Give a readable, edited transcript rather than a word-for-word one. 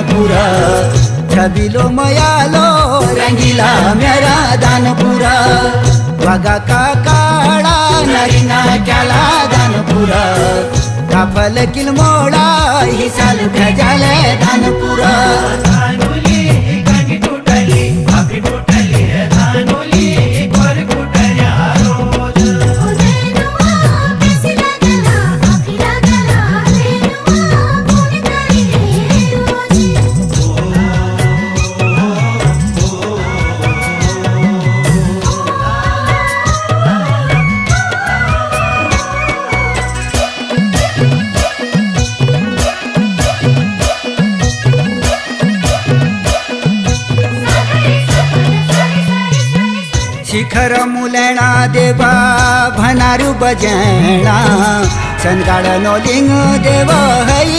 दानपुर छबिलो मयालो रंगीला मेरा दानपुर वागा काकाळा नरीना क्याला दानपुर काफल किलमोळा ही साल भेजाले दानपुर शिखर मुलेणा देवा भनारू बजेणा सनगाळ नो लिंग देव हई